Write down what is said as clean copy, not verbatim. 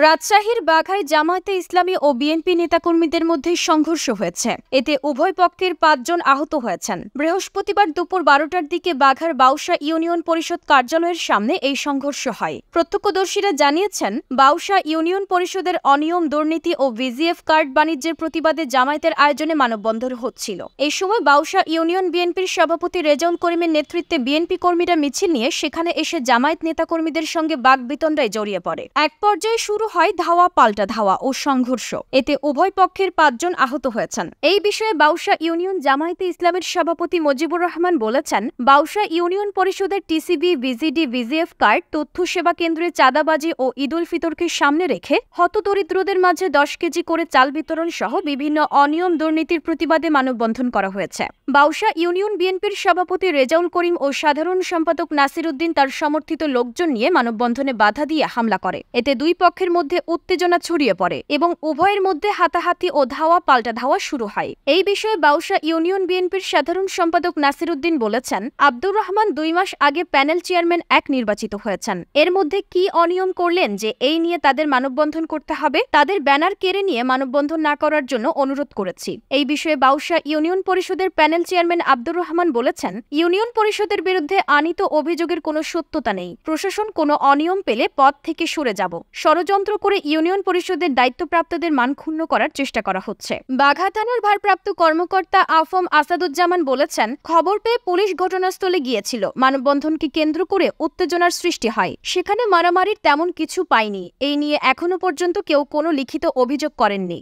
রাজশাহীর বাঘায় জামায়াতে ইসলামী ও বিএনপি নেতাকর্মীদের মধ্যে সংঘর্ষ হয়েছে। এতে উভয় পক্ষের ৫ জন আহত হয়েছেন। বৃহস্পতিবার দুপুর ১২টার দিকে বাঘার বাউসা ইউনিয়ন পরিষদ কার্যালয়ের সামনে এই সংঘর্ষ হয়। প্রত্যক্ষদর্শীরা জানিয়েছেন, বাউসা ইউনিয়ন পরিষদের অনিয়ম, দুর্নীতি ও ভিজিএফ কার্ড বাণিজ্যের প্রতিবাদে জামায়াতের আয়োজনে মানববন্ধন হচ্ছিল। এই সময় বাউসা ইউনিয়ন বিএনপির সভাপতি রেজাউল করিমের নেতৃত্বে বিএনপি কর্মীরা মিছিল নিয়ে সেখানে এসে জামায়াত নেতাকর্মীদের সঙ্গে বাকবিতণ্ডায় জড়িয়ে পড়ে। এক পর্যায়ে শুরু হয় ধাওয়া পাল্টা ধাওয়া ও সংঘর্ষ। এতে উভয় পক্ষের ৫ জন আহত হয়েছেন। এই বিষয়ে বাউসা ইউনিয়ন জামায়াতে ইসলামের সভাপতি মুজিবুর রহমান বলেছেন, বাউসা ইউনিয়ন পরিষদের টিসিবি, ভিজিডি, ভিজিএফ কার্ড, তথ্য সেবা কেন্দ্রে চাঁদাবাজি ও ঈদ উল ফিতরকে সামনে রেখে হতদরিদ্রদের মাঝে ১০ কেজি করে চাল বিতরণ সহ বিভিন্ন অনিয়ম, দুর্নীতির প্রতিবাদে মানববন্ধন করা হয়েছে। বাউসা ইউনিয়ন বিএনপির সভাপতি রেজাউল করিম ও সাধারণ সম্পাদক নাসির উদ্দিন তার সমর্থিত লোকজন নিয়ে মানববন্ধনে বাধা দিয়ে হামলা করে। এতে দুই পক্ষের মধ্যে উত্তেজনা ছড়িয়ে পড়ে এবং উভয়ের মধ্যে হাতাহাতি ও ধাওয়া পাল্টা ধাওয়া শুরু হয়। এই বিষয়ে বাউসা ইউনিয়ন বিএনপির সাধারণ সম্পাদক নাসির উদ্দিন বলেছেন, আব্দুর রহমান ২ মাস আগে প্যানেল চেয়ারম্যান ১ নির্বাচিত হয়েছেন। এর মধ্যে কি অনিয়ম করলেন যে এই নিয়ে তাদের মানববন্ধন করতে হবে? তাদের ব্যানার কেড়ে নিয়ে মানববন্ধন না করার জন্য অনুরোধ করেছি। এই বিষয়ে বাউসা ইউনিয়ন পরিষদের প্যানেল চেয়ারম্যান আব্দুর রহমান বলেছেন, ইউনিয়ন পরিষদের বিরুদ্ধে আনীত অভিযোগের কোনো সত্যতা নেই। প্রশাসন কোনো অনিয়ম পেলে পদ থেকে সরে যাব। ষড়যন্ত্র করে ইউনিয়ন পরিষদের দায়িত্বপ্রাপ্তদের মান ক্ষুণ্ণ করার চেষ্টা করা হচ্ছে। বাঘা থানার ভারপ্রাপ্ত কর্মকর্তা আফম আসাদুজ্জামান বলেছেন, খবর পেয়ে পুলিশ ঘটনাস্থলে গিয়েছিল। মানববন্ধনকে কেন্দ্র করে উত্তেজনার সৃষ্টি হয়। সেখানে মারামারির তেমন কিছু পাইনি। এই নিয়ে এখনো পর্যন্ত কেউ কোনো লিখিত অভিযোগ করেননি।